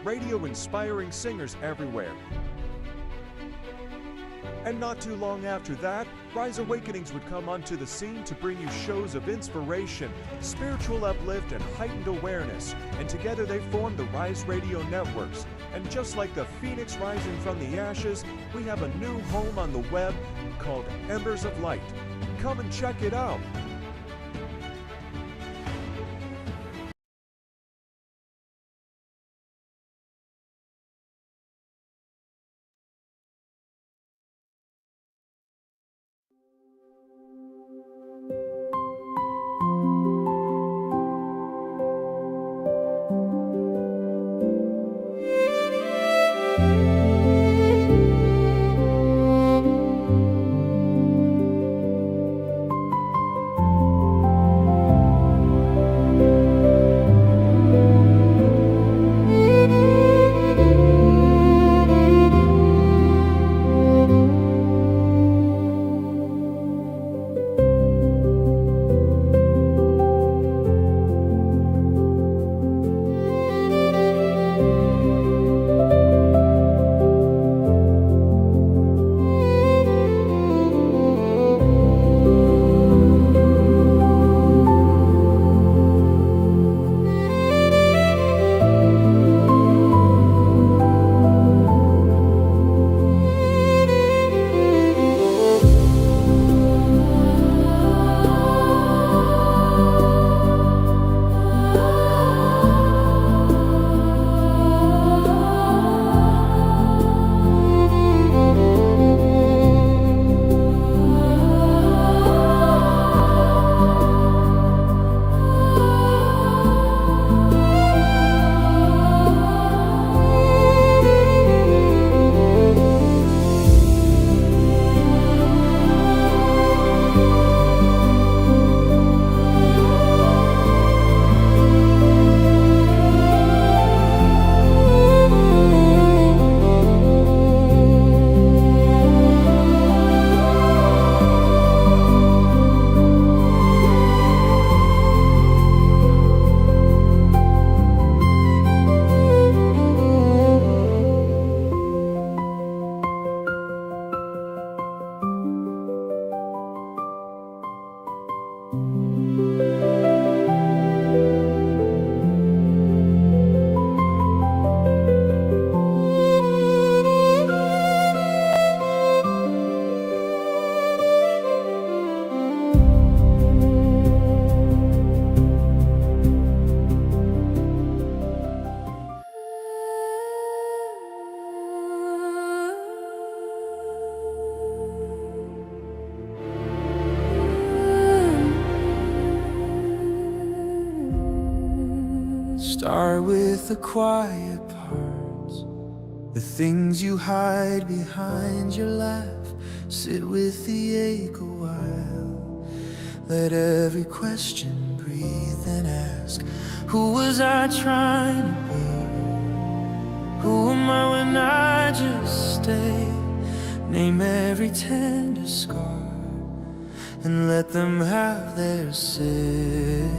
radio-inspiring singers everywhere. And not too long after that, Rise Awakenings would come onto the scene to bring you shows of inspiration, spiritual uplift, and heightened awareness. And together they formed the Rise Radio Networks. And just like the phoenix rising from the ashes, we have a new home on the web called Embers of Light. Come and check it out. Start with the quiet parts, the things you hide behind your laugh. Sit with the ache a while. Let every question breathe and ask, who was I trying to be? Who am I when I just stay? Name every tender scar and let them have their say.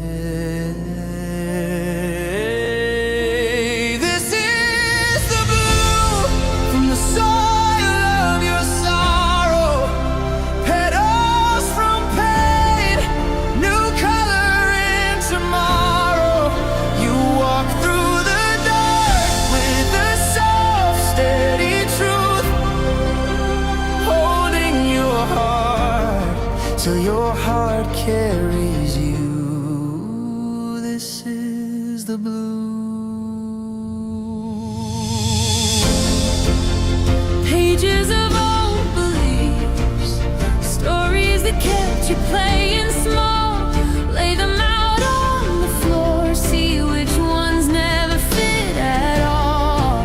Till your heart carries you. This is the blue. Pages of old beliefs, stories that kept you playing small. Lay them out on the floor, see which ones never fit at all.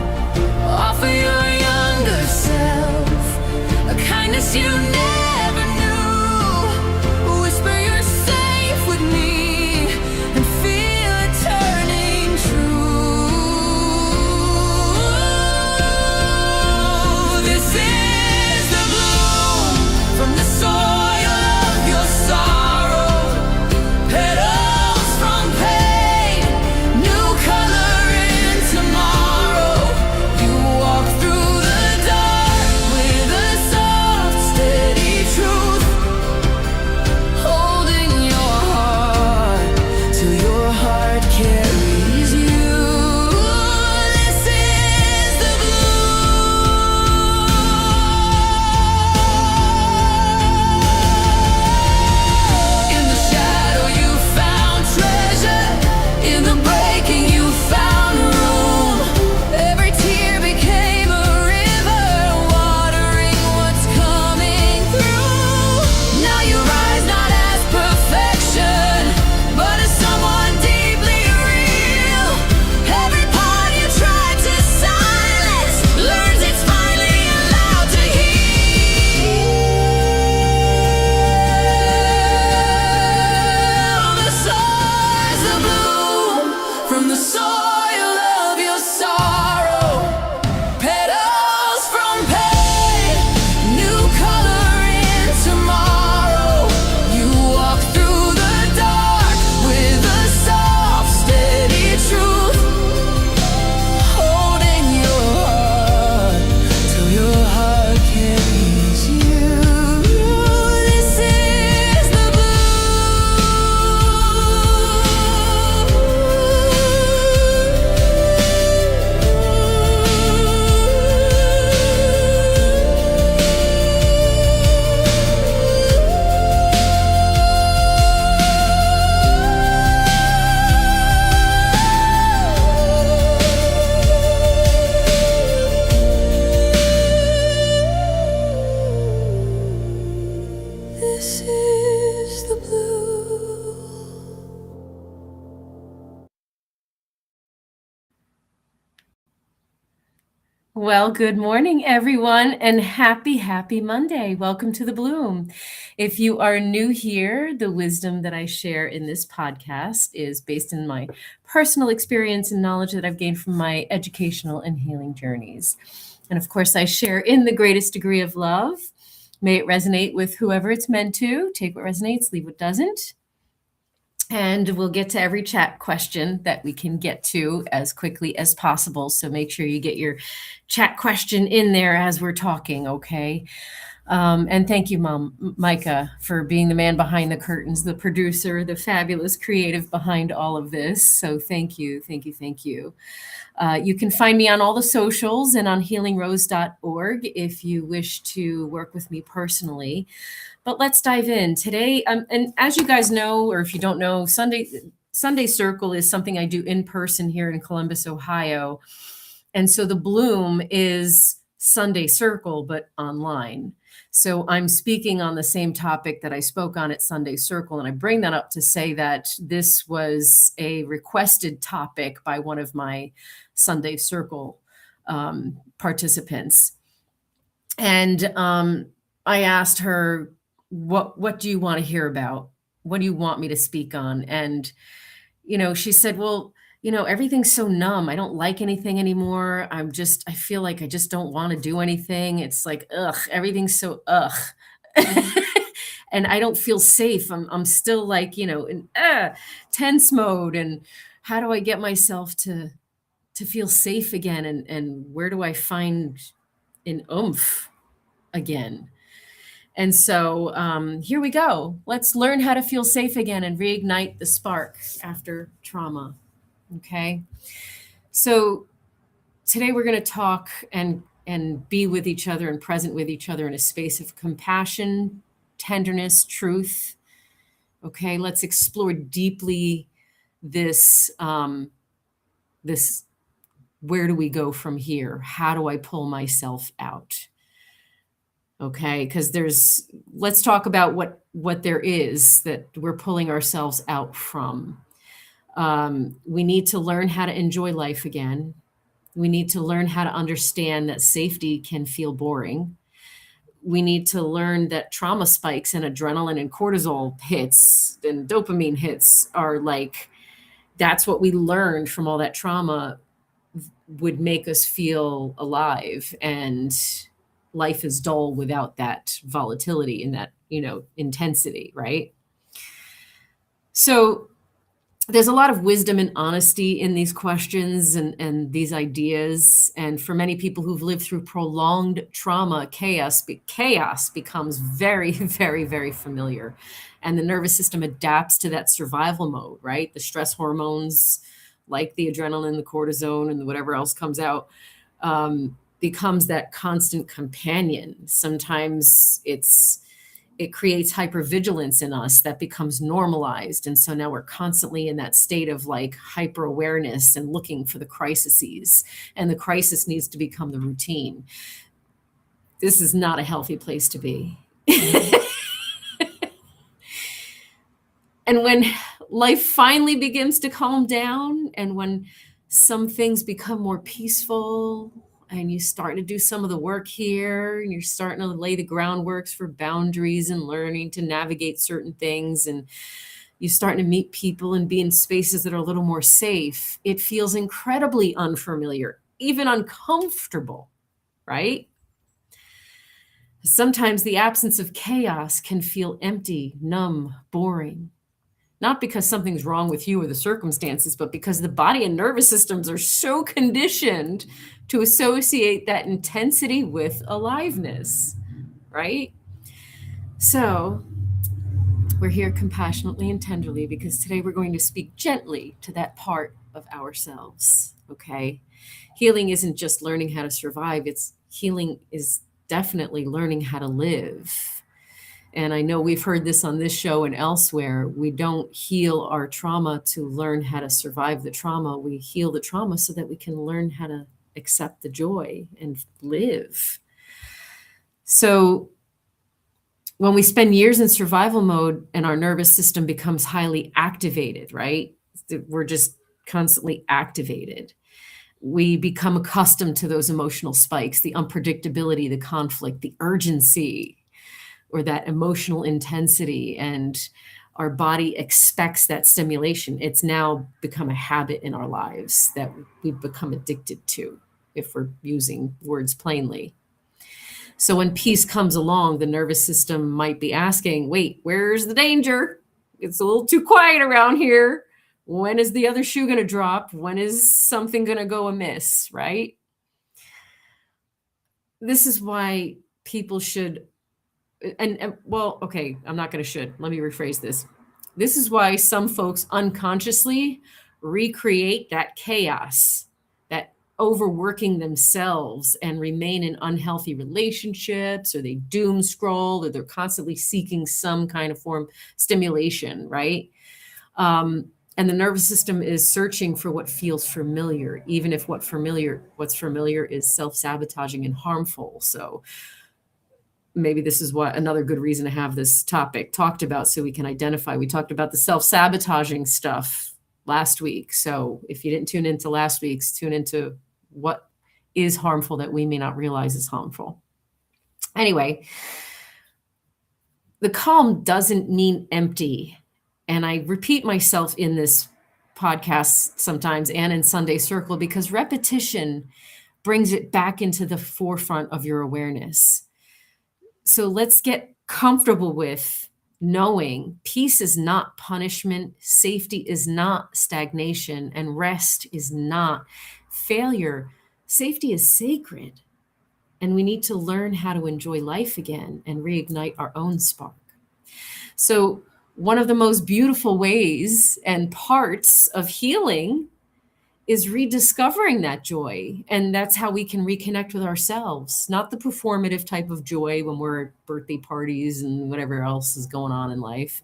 Offer your younger self a kindness you never knew. From the soil of your soul. Well, good morning, everyone, and happy Monday. Welcome to the Bloom. If you are new here, the wisdom that I share in this podcast is based in my personal experience and knowledge that I've gained from my educational and healing journeys. And of course, I share in the greatest degree of love. May it resonate with whoever it's meant to. Take what resonates, leave what doesn't. And we'll get to every chat question that we can get to as quickly as possible. So make sure you get your chat question in there as we're talking, okay? And thank you, Mom, Micah, for being the man behind the curtains, the producer, the fabulous creative behind all of this. So thank you, thank you, thank you. You can find me on all the socials and on healingrose.org if you wish to work with me personally. But let's dive in today. And as you guys know, or if you don't know, Sunday Circle is something I do in person here in Columbus, Ohio. And so the Bloom is Sunday Circle, but online. So I'm speaking on the same topic that I spoke on at Sunday Circle. And I bring that up to say that this was a requested topic by one of my Sunday Circle participants. And I asked her, what do you want to hear about? What do you want me to speak on? And, she said, well, everything's so numb. I don't like anything anymore. I feel like I just don't want to do anything. It's like, ugh, everything's so ugh. And I don't feel safe. I'm still like, in tense mode. And how do I get myself to feel safe again? And where do I find an oomph again? And so here we go. Let's learn how to feel safe again and reignite the spark after trauma. Okay. So today we're going to talk and be with each other and present with each other in a space of compassion, tenderness, truth. Okay. Let's explore deeply this, where do we go from here? How do I pull myself out? Okay, because let's talk about what there is that we're pulling ourselves out from. We need to learn how to enjoy life again. We need to learn how to understand that safety can feel boring. We need to learn that trauma spikes and adrenaline and cortisol hits and dopamine hits are like, that's what we learned from all that trauma would make us feel alive, and life is dull without that volatility and that, intensity, right? So there's a lot of wisdom and honesty in these questions and these ideas. And for many people who've lived through prolonged trauma, chaos becomes very, very, very familiar. And the nervous system adapts to that survival mode, right? The stress hormones, like the adrenaline, the cortisone, and whatever else comes out, becomes that constant companion. Sometimes it creates hypervigilance in us that becomes normalized. And so now we're constantly in that state of like hyper awareness and looking for the crises, and the crisis needs to become the routine. This is not a healthy place to be. And when life finally begins to calm down, and when some things become more peaceful, and you start to do some of the work here, and you're starting to lay the groundworks for boundaries and learning to navigate certain things, and you're starting to meet people and be in spaces that are a little more safe, it feels incredibly unfamiliar, even uncomfortable, right? Sometimes the absence of chaos can feel empty, numb, boring. Not because something's wrong with you or the circumstances, but because the body and nervous systems are so conditioned to associate that intensity with aliveness, right? So we're here compassionately and tenderly because today we're going to speak gently to that part of ourselves, okay? Healing isn't just learning how to survive. Healing is definitely learning how to live. And I know we've heard this on this show and elsewhere. We don't heal our trauma to learn how to survive the trauma. We heal the trauma so that we can learn how to accept the joy and live. So when we spend years in survival mode and our nervous system becomes highly activated, right? We're just constantly activated. We become accustomed to those emotional spikes, the unpredictability, the conflict, the urgency, or that emotional intensity. And our body expects that stimulation. It's now become a habit in our lives that we've become addicted to, if we're using words plainly. So when peace comes along, the nervous system might be asking, wait, where's the danger? It's a little too quiet around here. When is the other shoe going to drop? When is something going to go amiss, right? This is why people should, well, okay, I'm not going to should. Let me rephrase this. This is why some folks unconsciously recreate that chaos, that overworking themselves and remain in unhealthy relationships, or they doom scroll, or they're constantly seeking some kind of form stimulation, right? And the nervous system is searching for what feels familiar, even if what's familiar is self-sabotaging and harmful. So maybe this is what another good reason to have this topic talked about, so we can identify. We talked about the self-sabotaging stuff last week. So if you didn't tune into last week's, tune into what is harmful that we may not realize is harmful. Anyway, the calm doesn't mean empty. And I repeat myself in this podcast sometimes and in Sunday Circle, because repetition brings it back into the forefront of your awareness. So let's get comfortable with knowing peace is not punishment, safety is not stagnation, and rest is not failure. Safety is sacred, and we need to learn how to enjoy life again and reignite our own spark. So one of the most beautiful ways and parts of healing is rediscovering that joy. And that's how we can reconnect with ourselves, not the performative type of joy when we're at birthday parties and whatever else is going on in life.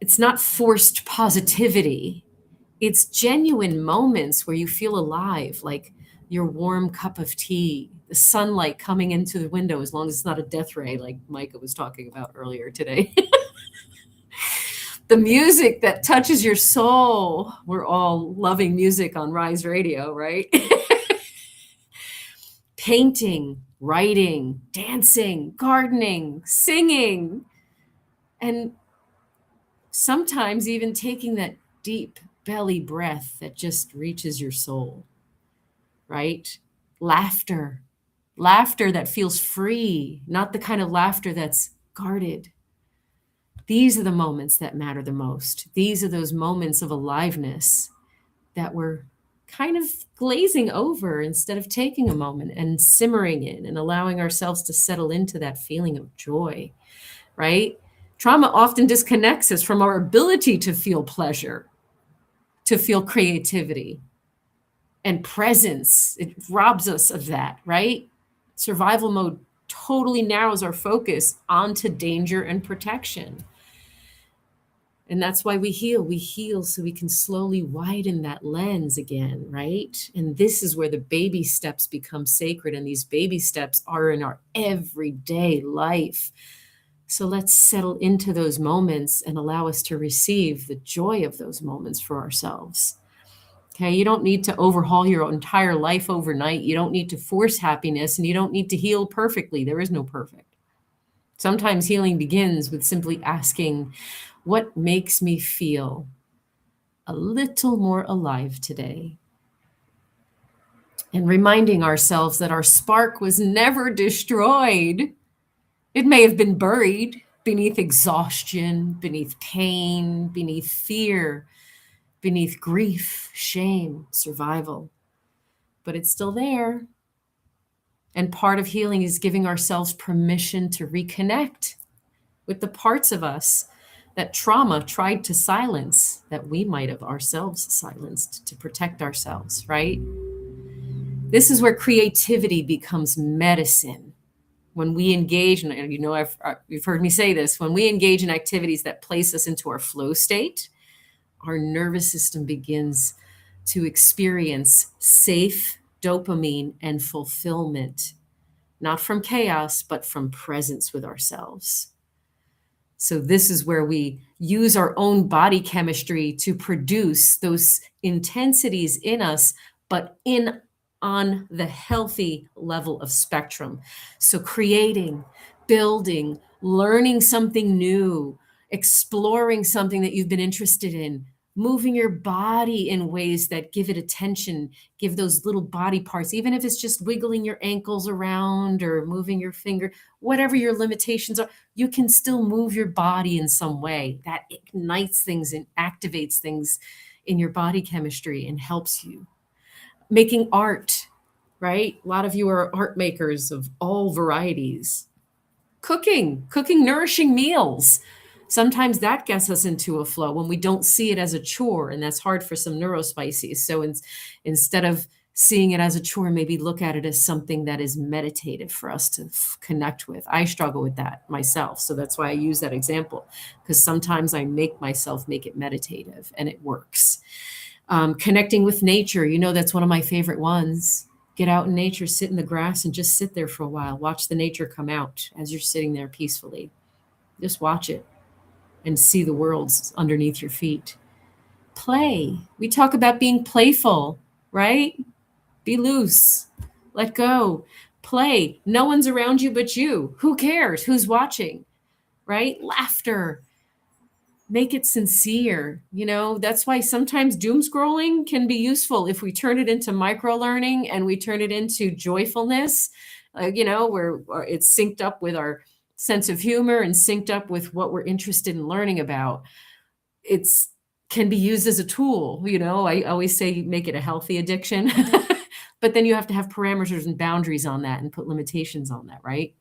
It's not forced positivity. It's genuine moments where you feel alive, like your warm cup of tea, the sunlight coming into the window, as long as it's not a death ray like Micah was talking about earlier today. The music that touches your soul. We're all loving music on Rise Radio, right? Painting, writing, dancing, gardening, singing, and sometimes even taking that deep belly breath that just reaches your soul, right? Laughter that feels free, not the kind of laughter that's guarded. These are the moments that matter the most. These are those moments of aliveness that we're kind of glazing over instead of taking a moment and simmering in and allowing ourselves to settle into that feeling of joy, right? Trauma often disconnects us from our ability to feel pleasure, to feel creativity and presence. It robs us of that, right? Survival mode totally narrows our focus onto danger and protection. And that's why we heal. We heal so we can slowly widen that lens again, right? And this is where the baby steps become sacred. And these baby steps are in our everyday life. So let's settle into those moments and allow us to receive the joy of those moments for ourselves. Okay, you don't need to overhaul your entire life overnight. You don't need to force happiness, and you don't need to heal perfectly. There is no perfect. Sometimes healing begins with simply asking, what makes me feel a little more alive today? And reminding ourselves that our spark was never destroyed. It may have been buried beneath exhaustion, beneath pain, beneath fear, beneath grief, shame, survival, but it's still there. And part of healing is giving ourselves permission to reconnect with the parts of us that trauma tried to silence, that we might have ourselves silenced to protect ourselves, right? This is where creativity becomes medicine. When we engage, and you know, you've heard me say this, when we engage in activities that place us into our flow state, our nervous system begins to experience safe dopamine and fulfillment, not from chaos, but from presence with ourselves. So this is where we use our own body chemistry to produce those intensities in us but in on the healthy level of spectrum. So creating, building, learning something new, exploring something that you've been interested in, moving your body in ways that give it attention, give those little body parts, even if it's just wiggling your ankles around or moving your finger, whatever your limitations are, you can still move your body in some way that ignites things and activates things in your body chemistry and helps you. Making art, right? A lot of you are art makers of all varieties. Cooking nourishing meals. Sometimes that gets us into a flow when we don't see it as a chore, and that's hard for some neurospices. So instead of seeing it as a chore, maybe look at it as something that is meditative for us to connect with. I struggle with that myself, so that's why I use that example, because sometimes I make myself make it meditative, and it works. Connecting with nature, that's one of my favorite ones. Get out in nature, sit in the grass, and just sit there for a while. Watch the nature come out as you're sitting there peacefully. Just watch it and see the worlds underneath your feet. Play. We talk about being playful, right? Be loose. Let go. Play. No one's around you but you. Who cares? Who's watching, right? Laughter. Make it sincere. That's why sometimes doom scrolling can be useful if we turn it into micro learning and we turn it into joyfulness, where it's synced up with our sense of humor and synced up with what we're interested in learning about. It's can be used as a tool. I always say make it a healthy addiction, but then you have to have parameters and boundaries on that and put limitations on that, right?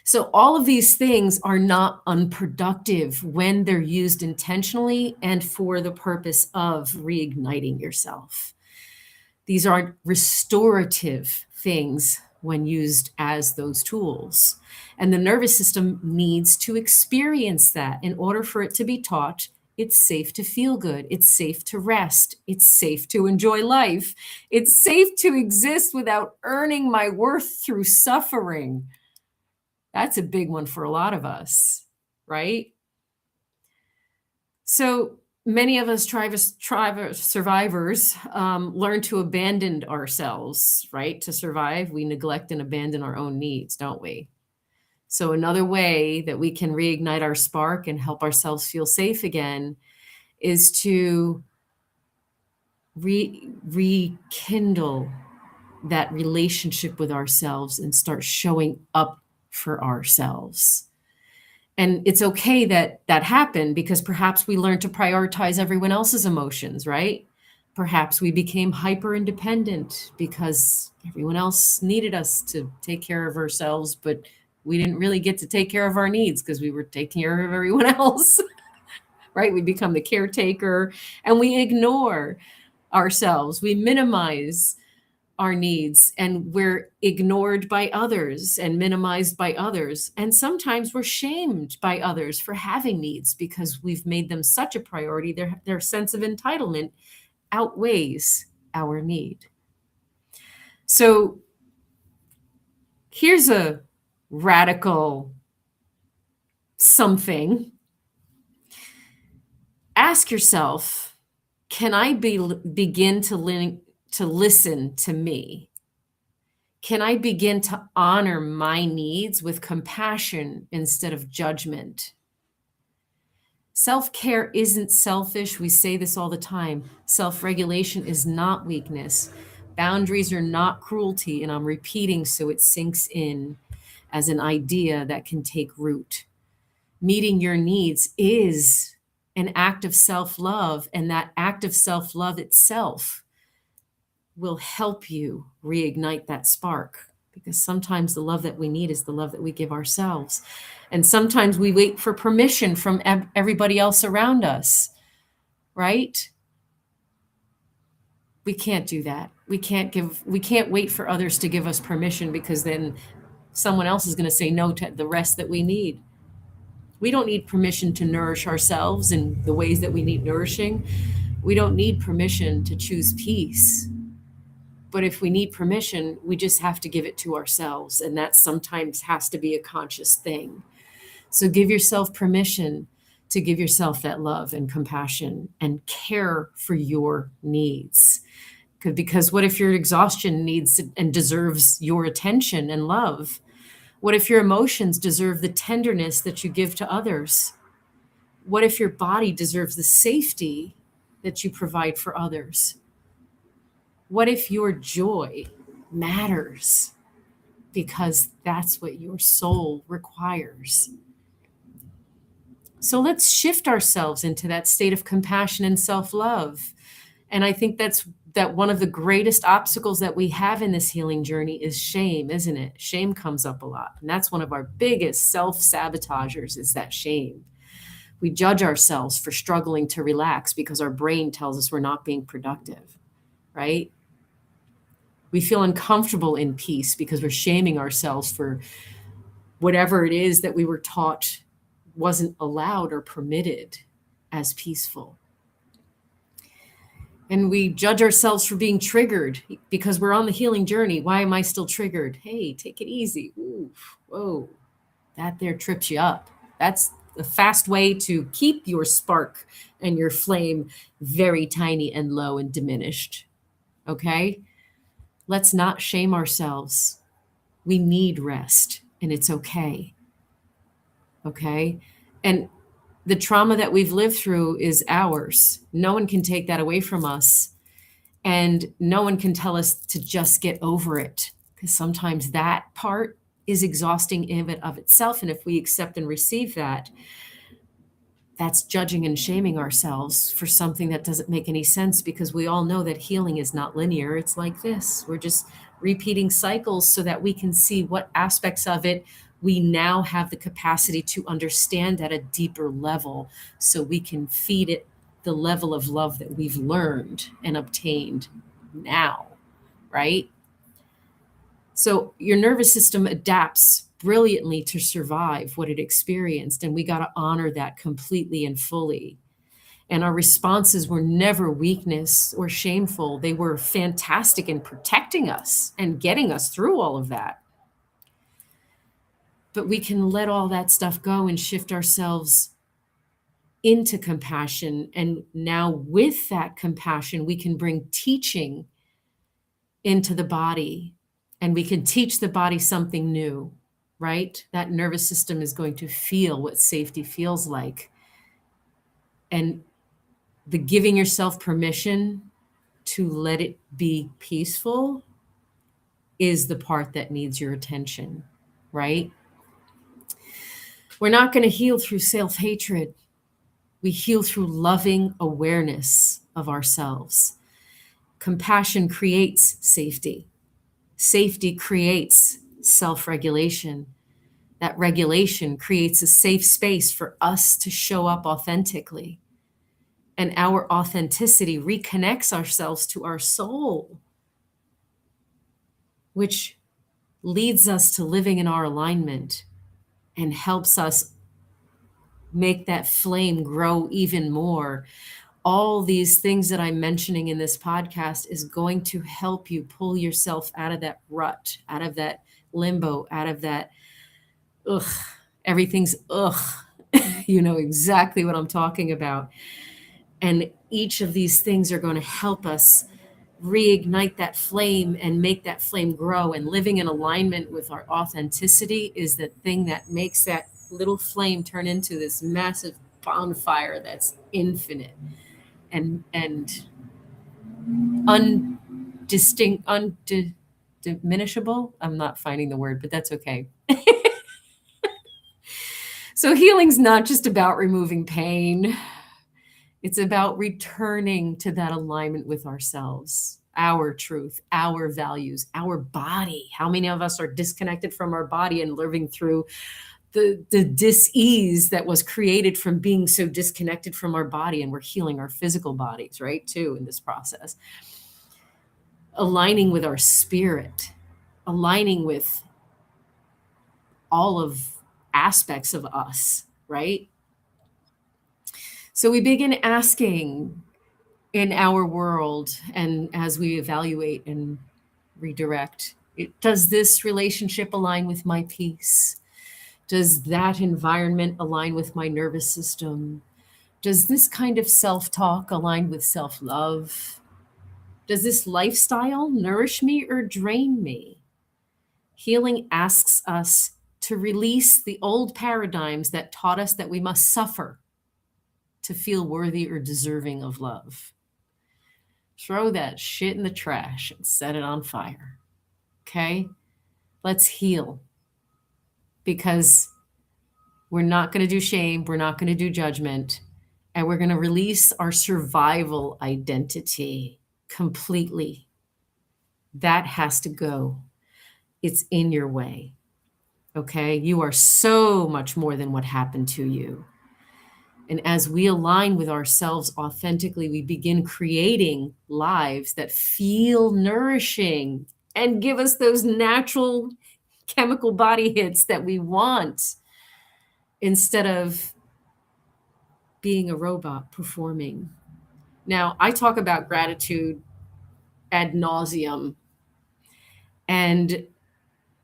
So all of these things are not unproductive when they're used intentionally and for the purpose of reigniting yourself. These are restorative things when used as those tools. And the nervous system needs to experience that in order for it to be taught. It's safe to feel good. It's safe to rest. It's safe to enjoy life. It's safe to exist without earning my worth through suffering. That's a big one for a lot of us, right? So many of us survivors learn to abandon ourselves, right? To survive, we neglect and abandon our own needs, don't we? So another way that we can reignite our spark and help ourselves feel safe again is to rekindle that relationship with ourselves and start showing up for ourselves. And it's okay that happened because perhaps we learned to prioritize everyone else's emotions, right? Perhaps we became hyper independent because everyone else needed us to take care of ourselves, but we didn't really get to take care of our needs because we were taking care of everyone else, right? We become the caretaker and we ignore ourselves. We minimize our needs and we're ignored by others and minimized by others. And sometimes we're shamed by others for having needs because we've made them such a priority. Their sense of entitlement outweighs our need. So here's a radical something. Ask yourself, can I begin to listen to me? Can I begin to honor my needs with compassion instead of judgment? Self-care isn't selfish. We say this all the time. Self-regulation is not weakness. Boundaries are not cruelty. And I'm repeating so it sinks in as an idea that can take root. Meeting your needs is an act of self-love, and that act of self-love itself will help you reignite that spark, because sometimes the love that we need is the love that we give ourselves. And sometimes we wait for permission from everybody else around us, right? We can't do that. We can't wait for others to give us permission, because then someone else is going to say no to the rest that we need. We don't need permission to nourish ourselves in the ways that we need nourishing. We don't need permission to choose peace. But if we need permission, we just have to give it to ourselves. And that sometimes has to be a conscious thing. So give yourself permission to give yourself that love and compassion and care for your needs. Because what if your exhaustion needs and deserves your attention and love? What if your emotions deserve the tenderness that you give to others? What if your body deserves the safety that you provide for others? What if your joy matters because that's what your soul requires? So let's shift ourselves into that state of compassion and self-love. And I think that one of the greatest obstacles that we have in this healing journey is shame, isn't it? Shame comes up a lot. And that's one of our biggest self-sabotagers, is that shame. We judge ourselves for struggling to relax because our brain tells us we're not being productive, right? We feel uncomfortable in peace because we're shaming ourselves for whatever it is that we were taught wasn't allowed or permitted as peaceful. And we judge ourselves for being triggered because we're on the healing journey. Why am I still triggered? Hey, take it easy. Ooh, whoa, that there trips you up. That's a fast way to keep your spark and your flame very tiny and low and diminished. Okay? Let's not shame ourselves. We need rest, and it's okay. Okay? And the trauma that we've lived through is ours. No one can take that away from us. And no one can tell us to just get over it, because sometimes that part is exhausting in and of itself. And if we accept and receive that, that's judging and shaming ourselves for something that doesn't make any sense, because we all know that healing is not linear. It's like this. We're just repeating cycles so that we can see what aspects of it we now have the capacity to understand at a deeper level, so we can feed it the level of love that we've learned and obtained now, right? So your nervous system adapts brilliantly to survive what it experienced, and we got to honor that completely and fully. And our responses were never weakness or shameful. They were fantastic in protecting us and getting us through all of that. But we can let all that stuff go and shift ourselves into compassion. And now with that compassion, we can bring teaching into the body, and we can teach the body something new, right? That nervous system is going to feel what safety feels like. And the giving yourself permission to let it be peaceful is the part that needs your attention, right? We're not going to heal through self-hatred. We heal through loving awareness of ourselves. Compassion creates safety. Safety creates self-regulation. That regulation creates a safe space for us to show up authentically. And our authenticity reconnects ourselves to our soul, which leads us to living in our alignment and helps us make that flame grow even more. All these things that I'm mentioning in this podcast is going to help you pull yourself out of that rut, out of that limbo, out of that, everything's you know exactly what I'm talking about. And each of these things are going to help us reignite that flame and make that flame grow. And living in alignment with our authenticity is the thing that makes that little flame turn into this massive bonfire that's infinite and undiminishable. I'm not finding the word, but that's okay. So healing's not just about removing pain. It's about returning to that alignment with ourselves, our truth, our values, our body. How many of us are disconnected from our body and living through the dis-ease that was created from being so disconnected from our body? And we're healing our physical bodies, right, too, in this process. Aligning with our spirit, aligning with all of aspects of us, right? So we begin asking in our world, and as we evaluate and redirect, does this relationship align with my peace? Does that environment align with my nervous system? Does this kind of self-talk align with self-love? Does this lifestyle nourish me or drain me? Healing asks us to release the old paradigms that taught us that we must suffer to feel worthy or deserving of love. Throw that shit in the trash and set it on fire. Okay? Let's heal. Because we're not going to do shame, we're not going to do judgment, and we're going to release our survival identity completely. That has to go. It's in your way. Okay? You are so much more than what happened to you. And as we align with ourselves authentically, we begin creating lives that feel nourishing and give us those natural chemical body hits that we want, instead of being a robot performing. Now, I talk about gratitude ad nauseum, and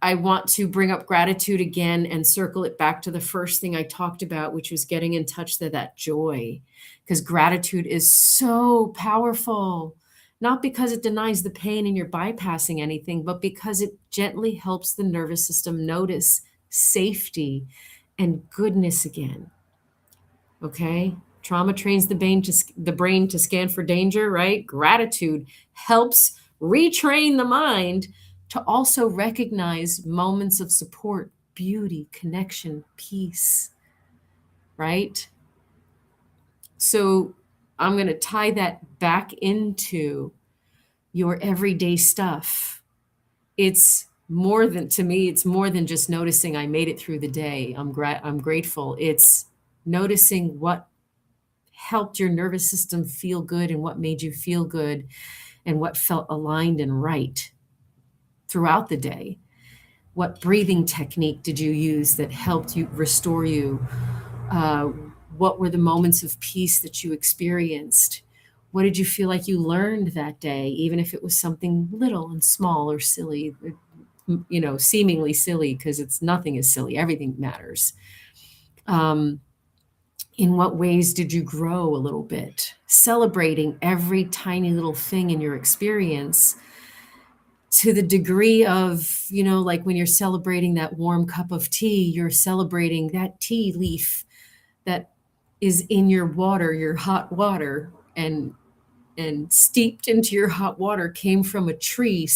I want to bring up gratitude again and circle it back to the first thing I talked about, which was getting in touch with that joy, because gratitude is so powerful, not because it denies the pain and you're bypassing anything, but because it gently helps the nervous system notice safety and goodness again. Okay? Trauma trains the brain to scan for danger, right? Gratitude helps retrain the mind to also recognize moments of support, beauty, connection, peace, right? So I'm going to tie that back into your everyday stuff. It's more than, to me, it's more than just noticing I made it through the day. I'm grateful. It's noticing what helped your nervous system feel good and what made you feel good and what felt aligned and right throughout the day. What breathing technique did you use that helped you restore you? What were the moments of peace that you experienced? What did you feel like you learned that day, even if it was something little and small or silly, seemingly silly, because nothing is silly, everything matters. In what ways did you grow a little bit? Celebrating every tiny little thing in your experience to the degree of, like when you're celebrating that warm cup of tea, you're celebrating that tea leaf that is in your water, your hot water, and steeped into your hot water came from a tree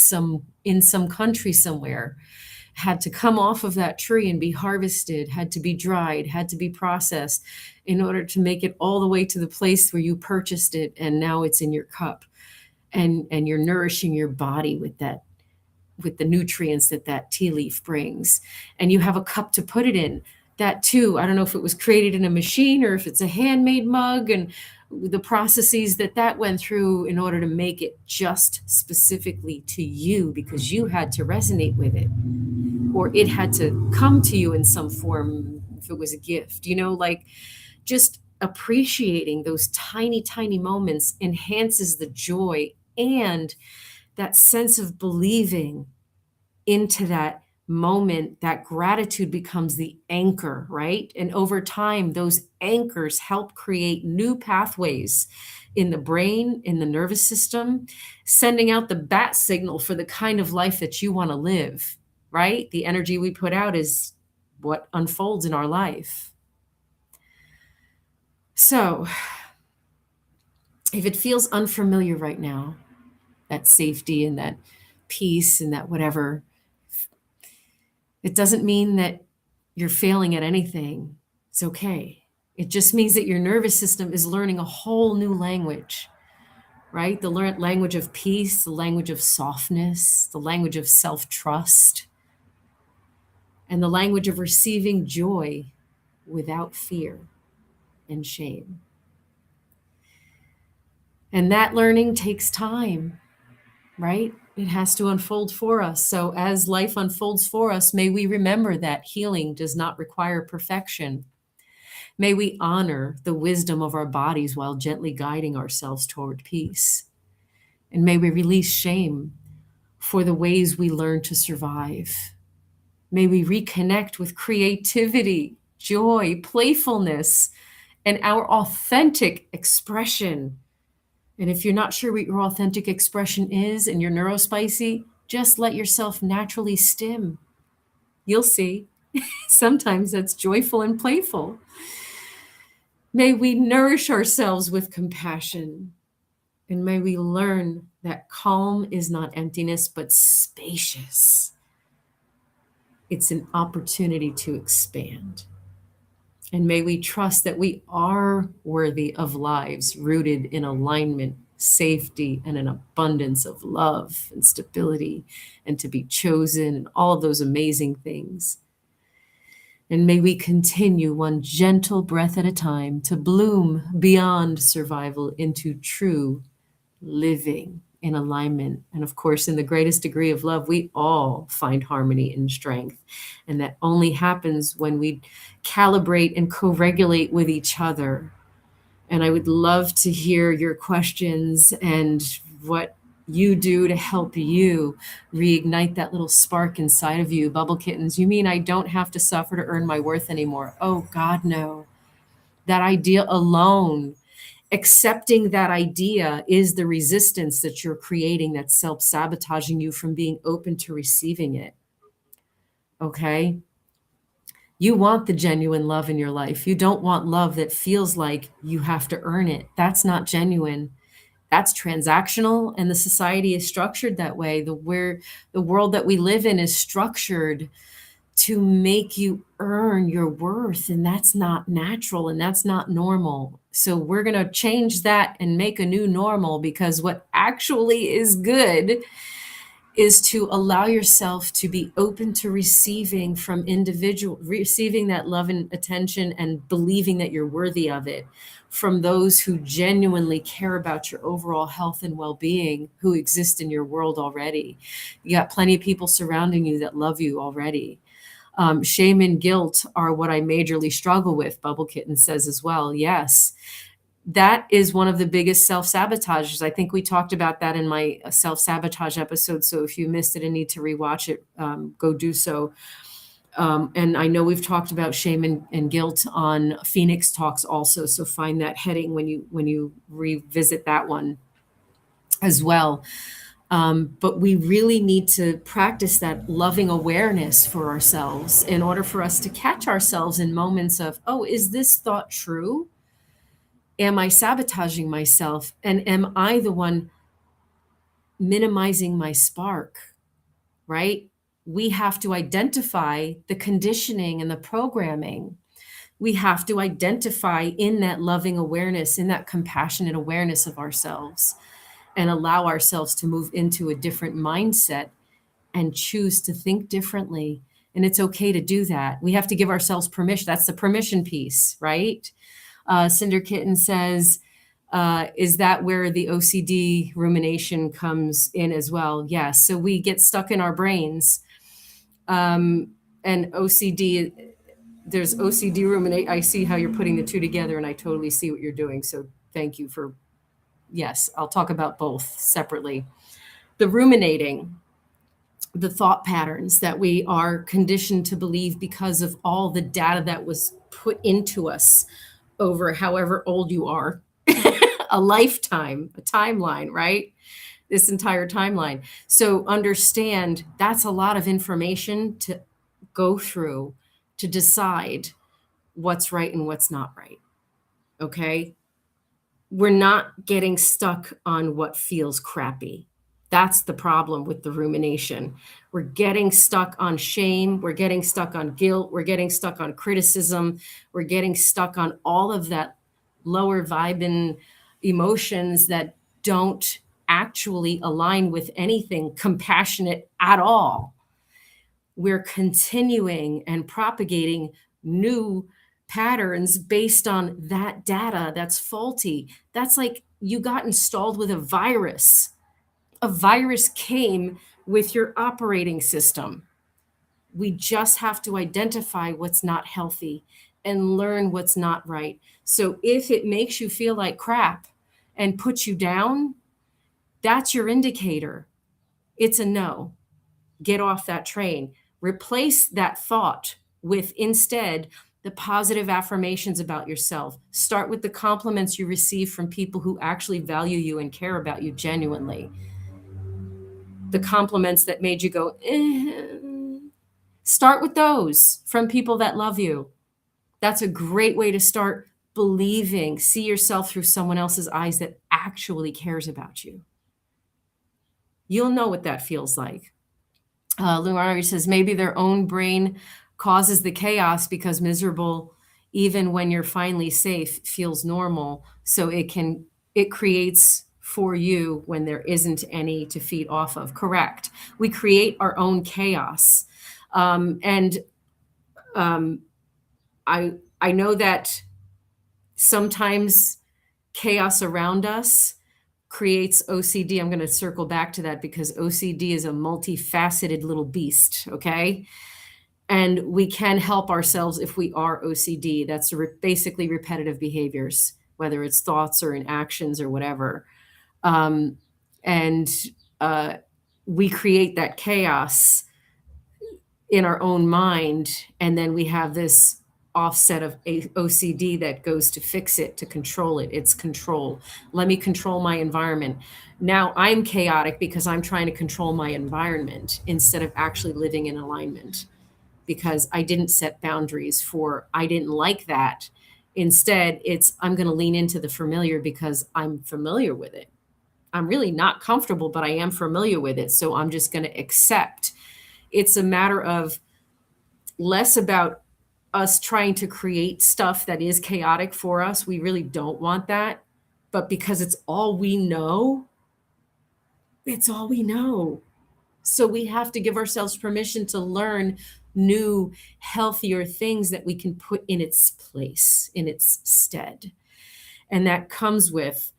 in some country somewhere, had to come off of that tree and be harvested, had to be dried, had to be processed in order to make it all the way to the place where you purchased it, and now it's in your cup, and you're nourishing your body with the nutrients that tea leaf brings, and you have a cup to put it in. That too, I don't know if it was created in a machine or if it's a handmade mug, and the processes that went through in order to make it just specifically to you, because you had to resonate with it, or it had to come to you in some form if it was a gift, like just appreciating those tiny, tiny moments enhances the joy and that sense of believing into that moment. That gratitude becomes the anchor, right? And over time, those anchors help create new pathways in the brain, in the nervous system, sending out the bat signal for the kind of life that you want to live, right? The energy we put out is what unfolds in our life. So if it feels unfamiliar right now, that safety and that peace and that whatever, it doesn't mean that you're failing at anything. It's okay. It just means that your nervous system is learning a whole new language, right? The language of peace, the language of softness, the language of self-trust, and the language of receiving joy without fear and shame. And that learning takes time, right? It has to unfold for us. So as life unfolds for us, may we remember that healing does not require perfection. May we honor the wisdom of our bodies while gently guiding ourselves toward peace. And may we release shame for the ways we learn to survive. May we reconnect with creativity, joy, playfulness, and our authentic expression And if you're not sure what your authentic expression is and you're neurospicy, just let yourself naturally stim. You'll see. Sometimes that's joyful and playful. May we nourish ourselves with compassion. And may we learn that calm is not emptiness, but spacious. It's an opportunity to expand. And may we trust that we are worthy of lives rooted in alignment, safety, and an abundance of love and stability, and to be chosen, and all of those amazing things. And may we continue one gentle breath at a time to bloom beyond survival into true living in alignment. And of course, in the greatest degree of love, we all find harmony and strength. And that only happens when we calibrate and co-regulate with each other. And I would love to hear your questions and what you do to help you reignite that little spark inside of you. Bubble kittens, you mean I don't have to suffer to earn my worth anymore? Oh God, no. That idea alone, accepting that idea, is the resistance that you're creating that's self-sabotaging you from being open to receiving it. Okay? You want the genuine love in your life. You don't want love that feels like you have to earn it. That's not genuine. That's transactional, and the society is structured that way. The world that we live in is structured to make you earn your worth, and that's not natural and that's not normal. So we're going to change that and make a new normal, because what actually is good is to allow yourself to be open to receiving receiving that love and attention, and believing that you're worthy of it from those who genuinely care about your overall health and well-being, who exist in your world already. You got plenty of people surrounding you that love you already. Shame and guilt are what I majorly struggle with, Bubble Kitten says as well. Yes, that is one of the biggest self-sabotages. I think we talked about that in my self-sabotage episode. So if you missed it and need to rewatch it, go do so. And I know we've talked about shame and guilt on Phoenix Talks also. So find that heading when you revisit that one as well. But we really need to practice that loving awareness for ourselves in order for us to catch ourselves in moments of, oh, is this thought true? Am I sabotaging myself? And am I the one minimizing my spark? Right? We have to identify the conditioning and the programming. We have to identify in that loving awareness, in that compassionate awareness of ourselves, and allow ourselves to move into a different mindset and choose to think differently. And it's okay to do that. We have to give ourselves permission. That's the permission piece, right? Cinder Kitten says, is that where the OCD rumination comes in as well? Yes. So we get stuck in our brains. And OCD, there's OCD ruminate. I see how you're putting the two together, and I totally see what you're doing. So thank you for, yes, I'll talk about both separately. The ruminating, the thought patterns that we are conditioned to believe because of all the data that was put into us over however old you are, a lifetime, a timeline, right? This entire timeline. So understand that's a lot of information to go through to decide what's right and what's not right. Okay? We're not getting stuck on what feels crappy. That's the problem with the rumination. We're getting stuck on shame. We're getting stuck on guilt. We're getting stuck on criticism. We're getting stuck on all of that lower vibing emotions that don't actually align with anything compassionate at all. We're continuing and propagating new patterns based on that data that's faulty. That's like you got installed with a virus. A virus came with your operating system. We just have to identify what's not healthy and learn what's not right. So if it makes you feel like crap and puts you down, that's your indicator. It's a no. Get off that train. Replace that thought with instead the positive affirmations about yourself. Start with the compliments you receive from people who actually value you and care about you genuinely. The compliments that made you go, start with those from people that love you. That's a great way to start believing. See yourself through someone else's eyes that actually cares about you. You'll know what that feels like. Luari says maybe their own brain causes the chaos because miserable, even when you're finally safe, feels normal. So it creates for you when there isn't any to feed off of. Correct. We create our own chaos. I know that sometimes chaos around us creates OCD. I'm going to circle back to that because OCD is a multifaceted little beast, okay? And we can help ourselves if we are OCD. That's basically repetitive behaviors, whether it's thoughts or in actions or whatever. We create that chaos in our own mind, and then we have this offset of OCD that goes to fix it, to control it. It's control. Let me control my environment. Now I'm chaotic because I'm trying to control my environment instead of actually living in alignment, because I didn't set boundaries for, I didn't like that. Instead, I'm going to lean into the familiar because I'm familiar with it. I'm really not comfortable, but I am familiar with it. So I'm just going to accept. It's a matter of less about us trying to create stuff that is chaotic for us. We really don't want that. But because it's all we know, it's all we know. So we have to give ourselves permission to learn new, healthier things that we can put in its place, in its stead. And that comes with,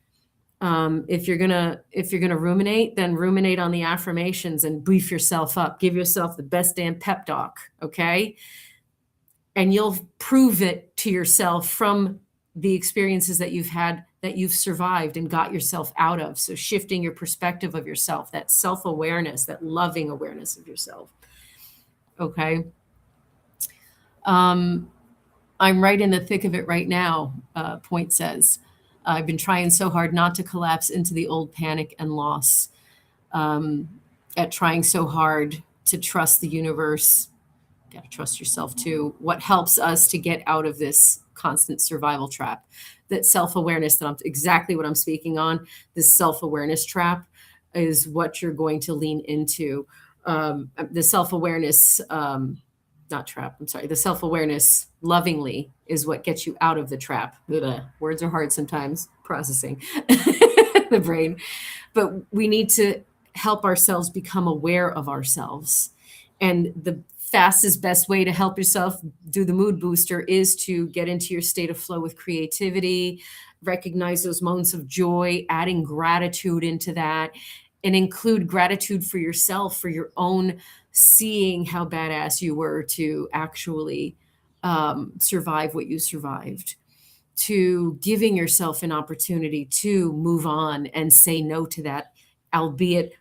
if you're gonna ruminate, then ruminate on the affirmations and beef yourself up. Give yourself the best damn pep talk, okay? And you'll prove it to yourself from the experiences that you've had, that you've survived and got yourself out of. So shifting your perspective of yourself, that self-awareness, that loving awareness of yourself. Okay. I'm right in the thick of it right now, Point says. I've been trying so hard not to collapse into the old panic and loss, at trying so hard to trust the universe. Got to trust yourself too. What helps us to get out of this constant survival trap? That self-awareness, exactly what I'm speaking on. This self-awareness trap is what you're going to lean into. The self-awareness, not trap, I'm sorry. The self-awareness lovingly is what gets you out of the trap. Words are hard sometimes, processing the brain. But we need to help ourselves become aware of ourselves. And the fastest, best way to help yourself do the mood booster is to get into your state of flow with creativity, recognize those moments of joy, adding gratitude into that, and include gratitude for yourself, for your own seeing how badass you were to actually survive what you survived, to giving yourself an opportunity to move on and say no to that, albeit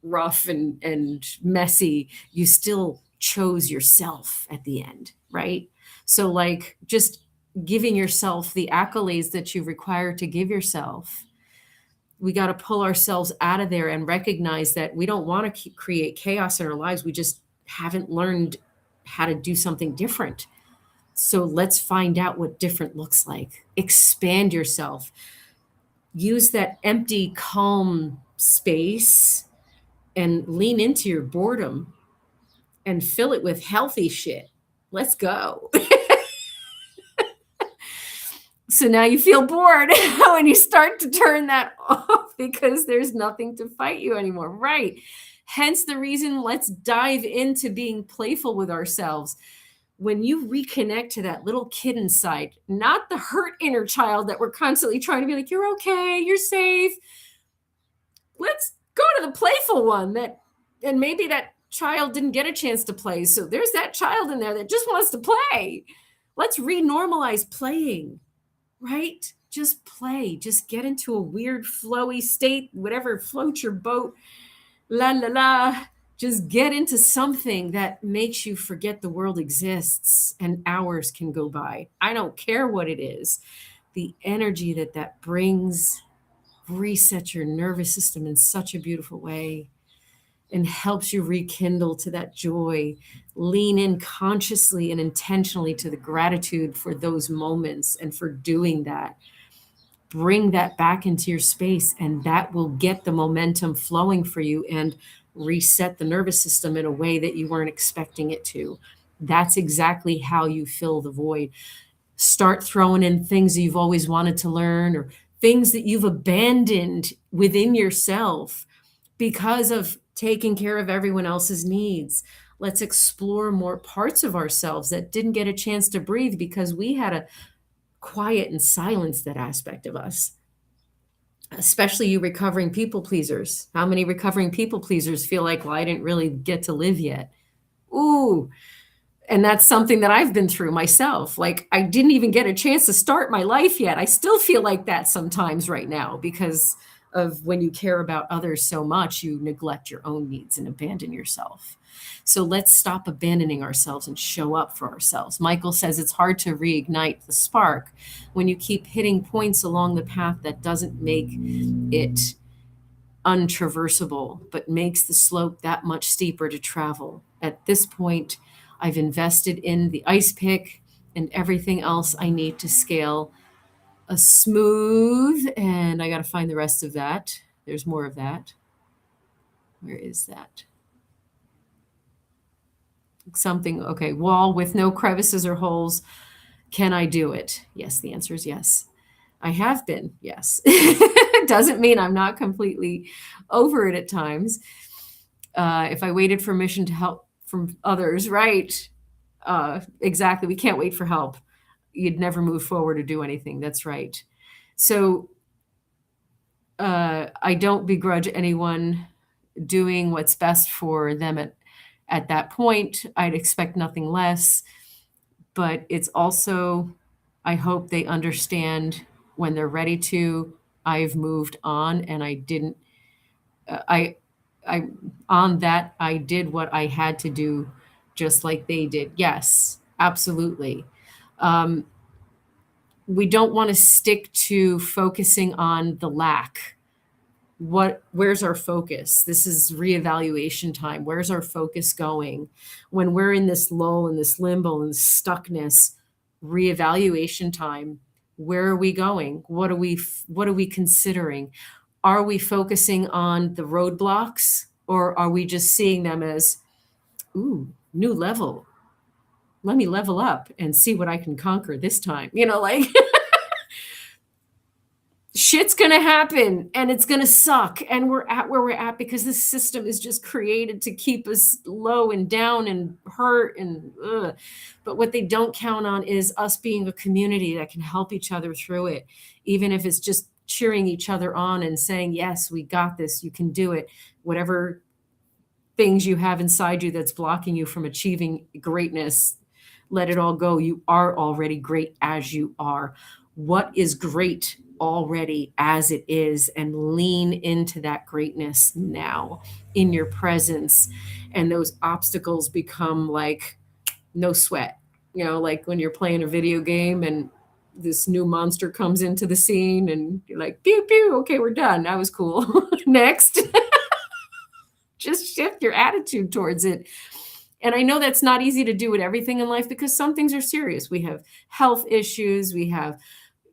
rough and messy. You still chose yourself at the end, right? So like just giving yourself the accolades that you require to give yourself. We got to pull ourselves out of there and recognize that we don't want to create chaos in our lives. We just haven't learned how to do something different. So let's find out what different looks like. Expand yourself. Use that empty, calm space and lean into your boredom and fill it with healthy shit. Let's go. So now you feel bored when you start to turn that off because there's nothing to fight you anymore. Right. Hence the reason, let's dive into being playful with ourselves. When you reconnect to that little kid inside, not the hurt inner child that we're constantly trying to be like, you're okay, you're safe. Let's go to the playful one and maybe that child didn't get a chance to play. So there's that child in there that just wants to play. Let's re-normalize playing, right? Just play, just get into a weird flowy state, whatever floats your boat. La, la, la. Just get into something that makes you forget the world exists and hours can go by. I don't care what it is. The energy that that brings resets your nervous system in such a beautiful way and helps you rekindle to that joy. Lean in consciously and intentionally to the gratitude for those moments and for doing that. Bring that back into your space, and that will get the momentum flowing for you and reset the nervous system in a way that you weren't expecting it to. That's exactly how you fill the void. Start throwing in things that you've always wanted to learn, or things that you've abandoned within yourself because of taking care of everyone else's needs. Let's explore more parts of ourselves that didn't get a chance to breathe because we had to quiet and silence that aspect of us. Especially you recovering people pleasers. How many recovering people pleasers feel like, well, I didn't really get to live yet? Ooh, and that's something that I've been through myself. Like, I didn't even get a chance to start my life yet. I still feel like that sometimes right now because of when you care about others so much, you neglect your own needs and abandon yourself. So let's stop abandoning ourselves and show up for ourselves. Michael says it's hard to reignite the spark when you keep hitting points along the path that doesn't make it untraversable, but makes the slope that much steeper to travel. At this point, I've invested in the ice pick and everything else I need to scale a smooth, and I got to find the rest of that. There's more of that. Where is that? Something, okay, wall with no crevices or holes. Can I do it? Yes, the answer is yes. I have been, yes. Doesn't mean I'm not completely over it at times. If I waited for permission to help from others, right? Exactly. We can't wait for help. You'd never move forward or do anything. That's right. So I don't begrudge anyone doing what's best for them at that point. I'd expect nothing less. But it's also, I hope they understand when they're ready to. I've moved on, and I didn't. I on that, I did what I had to do, just like they did. Yes, absolutely. We don't want to stick to focusing on the lack. Where's our focus? This is reevaluation time. Where's our focus going? When we're in this lull and this limbo and stuckness, reevaluation time. Where are we going? What are we considering? Are we focusing on the roadblocks, or are we just seeing them as, ooh, new level? Let me level up and see what I can conquer this time. Like shit's going to happen and it's going to suck. And we're at where we're at because this system is just created to keep us low and down and hurt and ugh. But what they don't count on is us being a community that can help each other through it, even if it's just cheering each other on and saying, yes, we got this, you can do it. Whatever things you have inside you that's blocking you from achieving greatness, let it all go. You are already great as you are. What is great already as it is, and lean into that greatness now in your presence. And those obstacles become like no sweat, like when you're playing a video game and this new monster comes into the scene and you're like, pew, pew, okay, we're done. That was cool. Next. Just shift your attitude towards it. And I know that's not easy to do with everything in life because some things are serious. We have health issues. We have,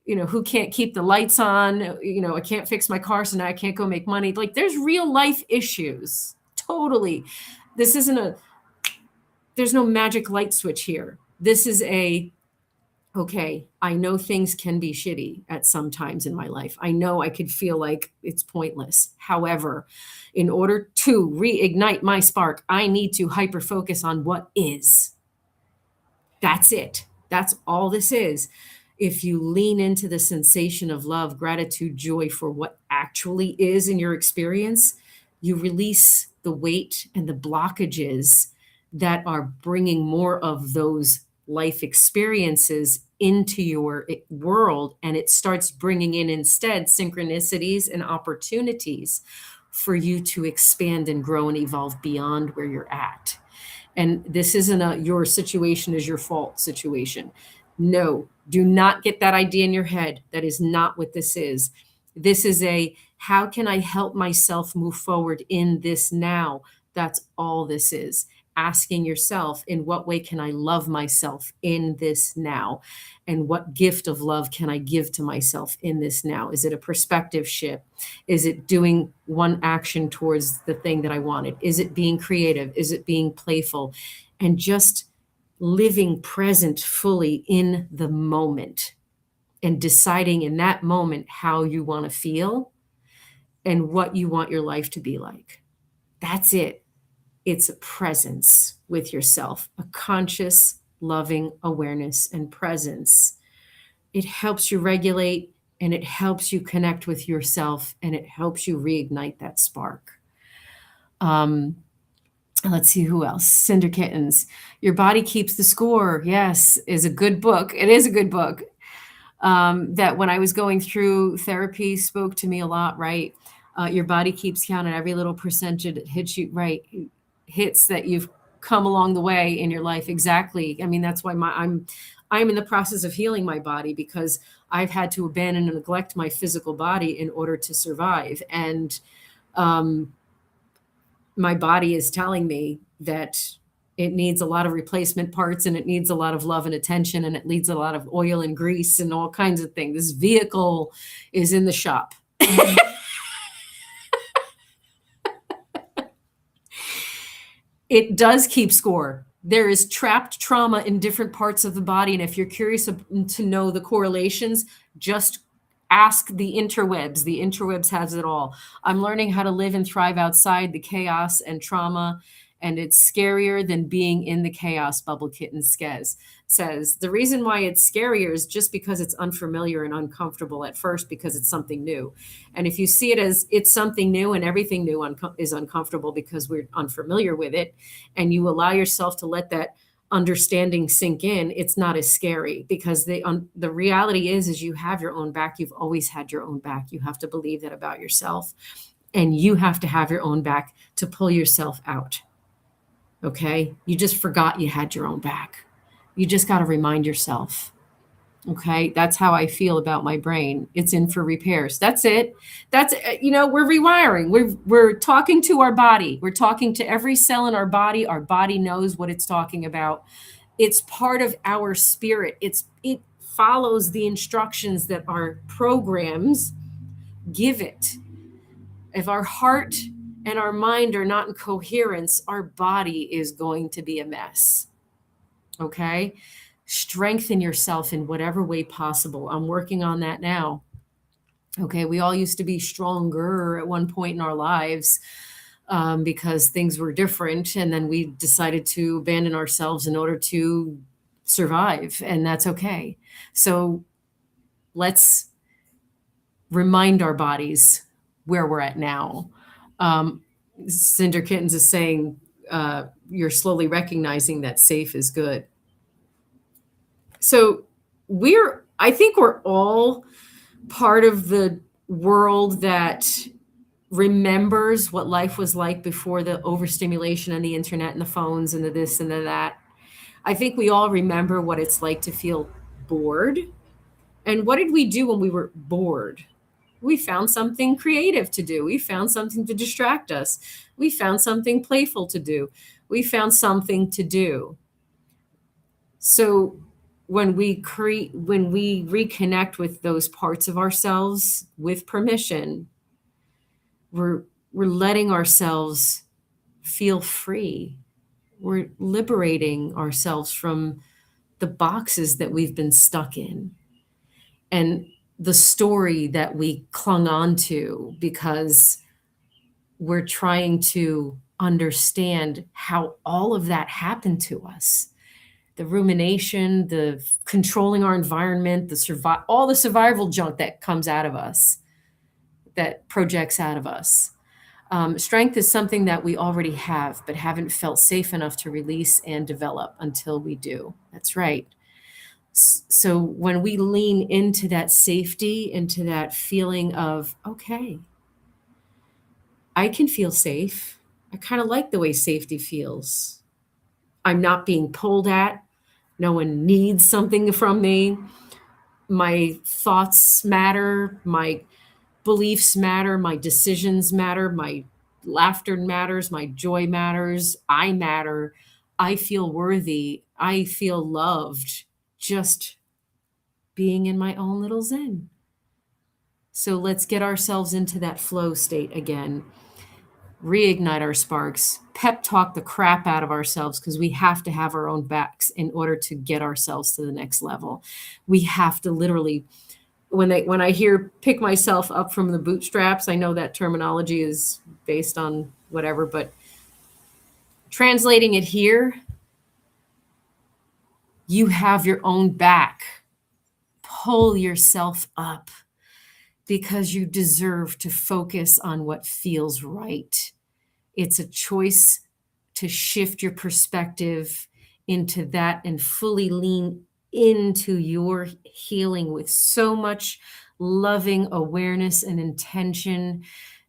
who can't keep the lights on? I can't fix my car, so now I can't go make money. Like, there's real life issues. Totally. There's no magic light switch here. This is okay, I know things can be shitty at some times in my life. I know I could feel like it's pointless. However, in order to reignite my spark, I need to hyper focus on what is. That's it. That's all this is. If you lean into the sensation of love, gratitude, joy for what actually is in your experience, you release the weight and the blockages that are bringing more of those life experiences into your world, and it starts bringing in instead synchronicities and opportunities for you to expand and grow and evolve beyond where you're at. And this isn't a your situation is your fault situation. No, do not get that idea in your head. That is not what this is. This is a how can I help myself move forward in this now? That's all this is. Asking yourself, in what way can I love myself in this now? And what gift of love can I give to myself in this now? Is it a perspective shift? Is it doing one action towards the thing that I wanted? Is it being creative? Is it being playful? And just living present fully in the moment and deciding in that moment how you want to feel and what you want your life to be like. That's it. It's a presence with yourself, a conscious, loving awareness and presence. It helps you regulate and it helps you connect with yourself and it helps you reignite that spark. Let's see who else. Cinder Kittens. Your Body Keeps the Score. Yes, is a good book. It is a good book. That when I was going through therapy spoke to me a lot, right? Your body keeps count at every little percentage it hits you, right? Hits that you've come along the way in your life. Exactly. I mean, that's why I'm in the process of healing my body because I've had to abandon and neglect my physical body in order to survive. And my body is telling me that it needs a lot of replacement parts and it needs a lot of love and attention and it needs a lot of oil and grease and all kinds of things. This vehicle is in the shop. It does keep score. There is trapped trauma in different parts of the body. And if you're curious to know the correlations, just ask the interwebs. The interwebs has it all. I'm learning how to live and thrive outside the chaos and trauma. And it's scarier than being in the chaos, Bubble Kitten says. The reason why it's scarier is just because it's unfamiliar and uncomfortable at first because it's something new. And if you see it as it's something new and everything new is uncomfortable because we're unfamiliar with it, and you allow yourself to let that understanding sink in, it's not as scary because the reality is you have your own back. You've always had your own back. You have to believe that about yourself. And you have to have your own back to pull yourself out. Okay. You just forgot you had your own back. You just got to remind yourself. Okay. That's how I feel about my brain. It's in for repairs. That's it. That's, we're rewiring. We're talking to our body. We're talking to every cell in our body. Our body knows what it's talking about. It's part of our spirit. It follows the instructions that our programs give it. If our heart and our mind are not in coherence, our body is going to be a mess. Okay? Strengthen yourself in whatever way possible. I'm working on that now. Okay, we all used to be stronger at one point in our lives because things were different. And then we decided to abandon ourselves in order to survive. And that's okay. So let's remind our bodies where we're at now. Cinder Kittens is saying you're slowly recognizing that safe is good. So I think we're all part of the world that remembers what life was like before the overstimulation and the internet and the phones and the this and the that. I think we all remember what it's like to feel bored. And what did we do when we were bored? We found something creative to do. We found something to distract us. We found something playful to do. We found something to do. So when we reconnect with those parts of ourselves with permission, we're letting ourselves feel free. We're liberating ourselves from the boxes that we've been stuck in and the story that we clung on to because we're trying to understand how all of that happened to us. The rumination, the controlling our environment, all the survival junk that comes out of us, that projects out of us. Strength is something that we already have, but haven't felt safe enough to release and develop until we do. That's right. So when we lean into that safety, into that feeling of, okay, I can feel safe. I kind of like the way safety feels. I'm not being pulled at. No one needs something from me. My thoughts matter. My beliefs matter. My decisions matter. My laughter matters. My joy matters. I matter. I feel worthy. I feel loved just being in my own little zen. So let's get ourselves into that flow state again. Reignite our sparks, pep talk the crap out of ourselves, because we have to have our own backs in order to get ourselves to the next level. We have to literally, when I hear pick myself up from the bootstraps, I know that terminology is based on whatever, but translating it here, you have your own back. Pull yourself up, because you deserve to focus on what feels right. It's a choice to shift your perspective into that and fully lean into your healing with so much loving awareness and intention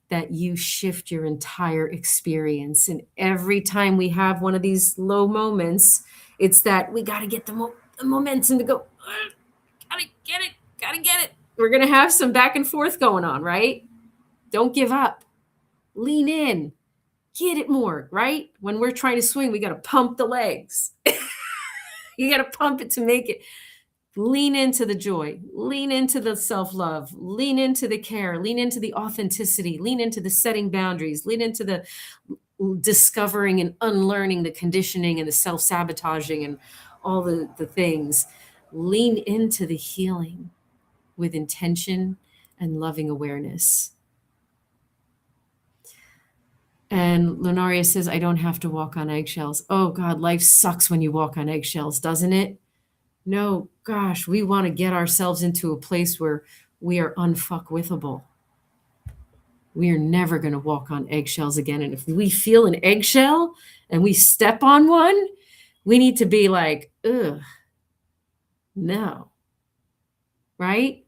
that you shift your entire experience. And every time we have one of these low moments, it's that we got to get the momentum to go, gotta get it. We're going to have some back and forth going on, right? Don't give up. Lean in. Get it more, right? When we're trying to swing, we got to pump the legs. You got to pump it to make it. Lean into the joy. Lean into the self-love. Lean into the care. Lean into the authenticity. Lean into the setting boundaries. Lean into the discovering and unlearning the conditioning and the self-sabotaging and all the things. Lean into the healing with intention and loving awareness. And Lunaria says, I don't have to walk on eggshells. Oh God, life sucks when you walk on eggshells, doesn't it? No, gosh, we want to get ourselves into a place where we are unfuckwithable. We are never going to walk on eggshells again. And if we feel an eggshell and we step on one, we need to be like, ugh, no. Right?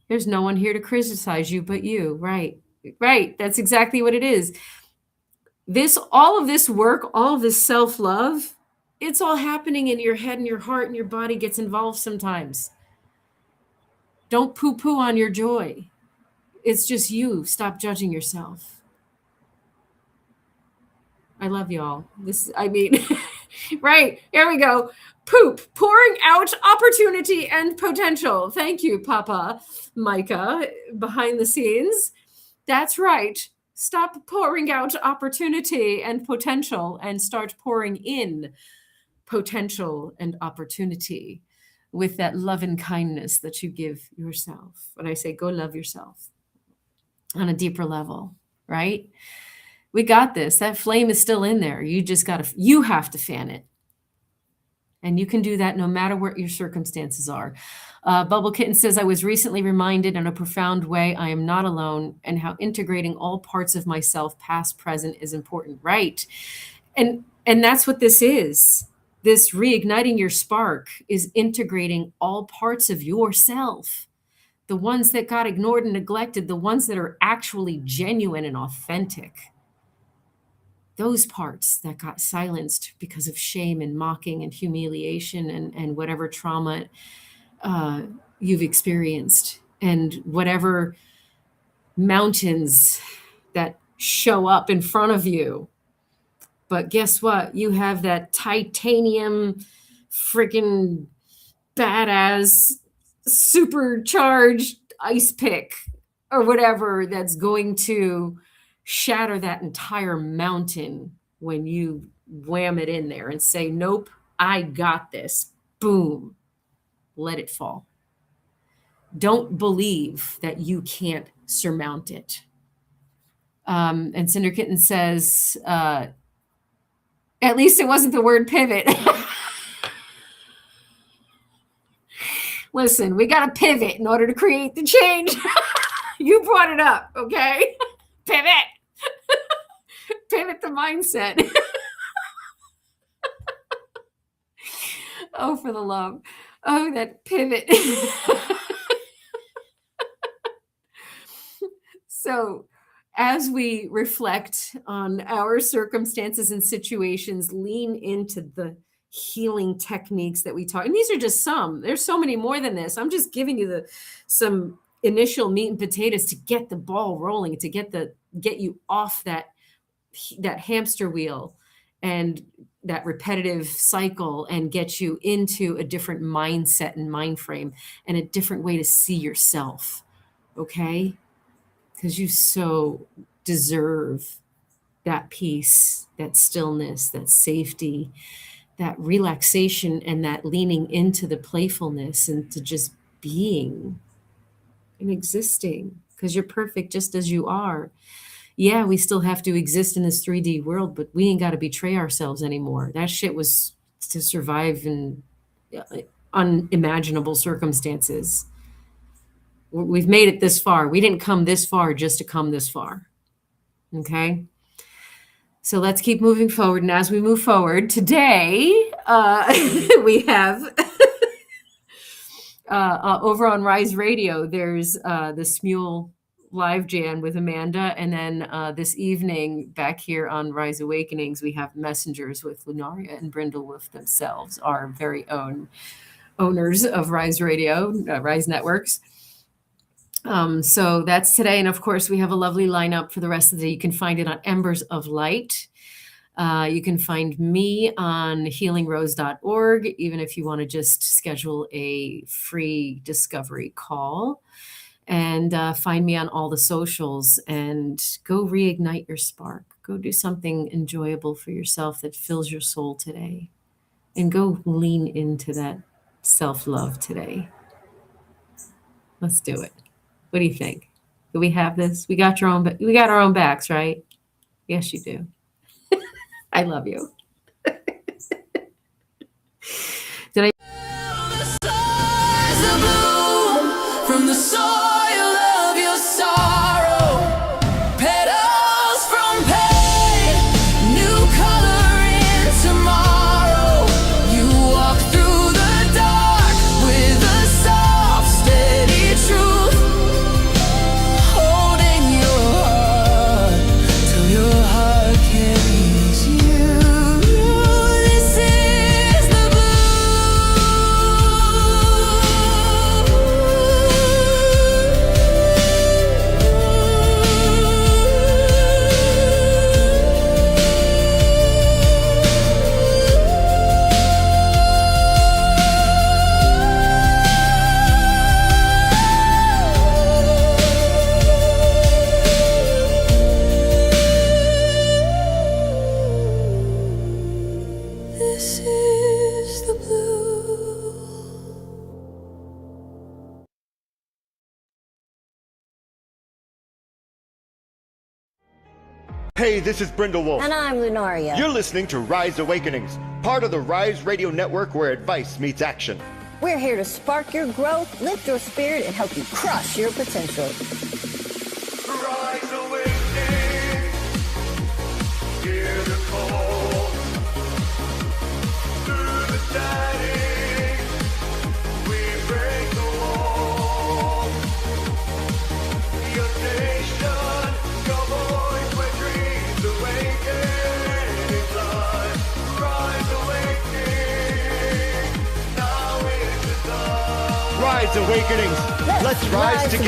There's no one here to criticize you but you. Right. Right. That's exactly what it is. All of this work, all of this self-love, it's all happening in your head and your heart, and your body gets involved sometimes. Don't poo-poo on your joy. It's just you. Stop judging yourself. I love y'all. Right. Here we go. Poop, pouring out opportunity and potential. Thank you, Papa Micah, behind the scenes. That's right. Stop pouring out opportunity and potential and start pouring in potential and opportunity with that love and kindness that you give yourself. When I say go love yourself on a deeper level, right? We got this. That flame is still in there. You have to fan it. And you can do that no matter what your circumstances are. Bubble Kitten says, I was recently reminded in a profound way I am not alone, and how integrating all parts of myself, past, present, is important. Right. And that's what this is. This reigniting your spark is integrating all parts of yourself. The ones that got ignored and neglected, the ones that are actually genuine and authentic. Those parts that got silenced because of shame and mocking and humiliation and whatever trauma you've experienced, and whatever mountains that show up in front of you. But guess what? You have that titanium freaking badass supercharged ice pick or whatever that's going to shatter that entire mountain when you wham it in there and say, nope, I got this. Boom. Let it fall. Don't believe that you can't surmount it. And Cinder Kitten says, at least it wasn't the word pivot. Listen, we got to pivot in order to create the change. You brought it up, okay? Pivot. Pivot the mindset. Oh, for the love. Oh, that pivot. So as we reflect on our circumstances and situations, lean into the healing techniques that we talk. And these are just some. There's so many more than this. I'm just giving you some initial meat and potatoes to get the ball rolling, to get you off that hamster wheel and that repetitive cycle, and get you into a different mindset and mind frame and a different way to see yourself. Okay? Because you so deserve that peace, that stillness, that safety, that relaxation, and that leaning into the playfulness and to just being and existing, because you're perfect just as you are. Yeah, we still have to exist in this 3D world, but we ain't got to betray ourselves anymore. That shit was to survive in unimaginable circumstances. We've made it this far. We didn't come this far just to come this far. Okay? So let's keep moving forward. And as we move forward, today we have over on Rise Radio, there's the Smule Live Jam with Amanda. And then this evening back here on Rise Awakenings, we have Messengers with Lunaria and Brindle Wolf themselves, our very own owners of Rise Radio, Rise Networks. So that's today. And of course, we have a lovely lineup for the rest of the day. You can find it on Embers of Light. You can find me on healingrose.org, even if you want to just schedule a free discovery call. And find me on all the socials and go reignite your spark. Go do something enjoyable for yourself that fills your soul today. And go lean into that self-love today. Let's do it. What do you think? Do we have this? We got our own backs, right? Yes, you do. I love you. Did I? From the soil of your sorrow, petals from pain, new color in tomorrow. You walk through the dark with a soft, steady truth, holding your heart till your heart carries you. This is the This is the blue. Hey, this is Brindle Wolf. And I'm Lunaria. You're listening to Rise Awakenings, part of the Rise Radio Network where advice meets action. We're here to spark your growth, lift your spirit, and help you crush your potential. Rise Awakening, hear the call. Through the static, we break the wall. Your station, your voice where dreams awaken inside. Rise Awakening, now is the time. Rise Awakenings, let's rise together.